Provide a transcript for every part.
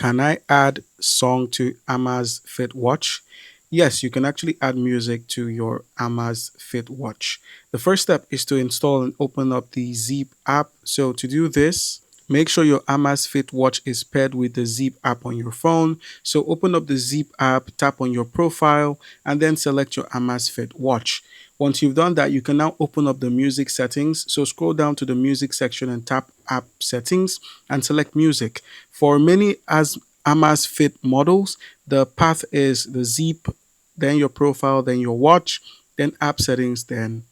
Can I add song to Amazfit watch? Yes, you can actually add music to your Amazfit watch. The first step is to install and open up the Zeep app. So to do this, make sure your Amazfit watch is paired with the Zeep app on your phone. So open up the Zeep app, tap on your profile, and then select your Amazfit watch. Once you've done that, you can now open up the music settings. So scroll down to the music section and tap app settings and select music. For many as Amazfit models, the path is the zip, then your profile, then your watch, then app settings, then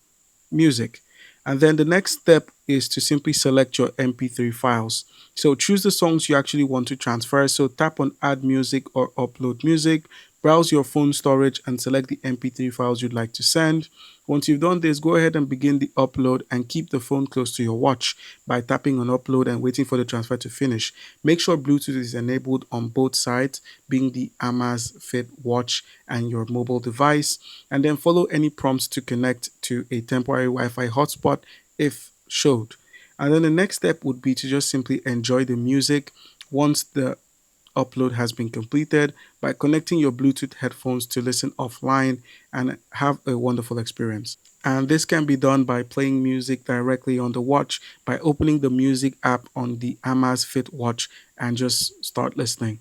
music. And then the next step is to simply select your MP3 files. So choose the songs you actually want to transfer. So tap on add music or upload music, browse your phone storage and select the MP3 files you'd like to send. Once you've done this, go ahead and begin the upload and keep the phone close to your watch by tapping on upload and waiting for the transfer to finish. Make sure Bluetooth is enabled on both sides, being the Amazfit watch and your mobile device, and then follow any prompts to connect to a temporary Wi-Fi hotspot if showed. And then the next step would be to just simply enjoy the music once the upload has been completed by connecting your Bluetooth headphones to listen offline and have a wonderful experience. And this can be done by playing music directly on the watch by opening the music app on the Amazfit watch and just start listening.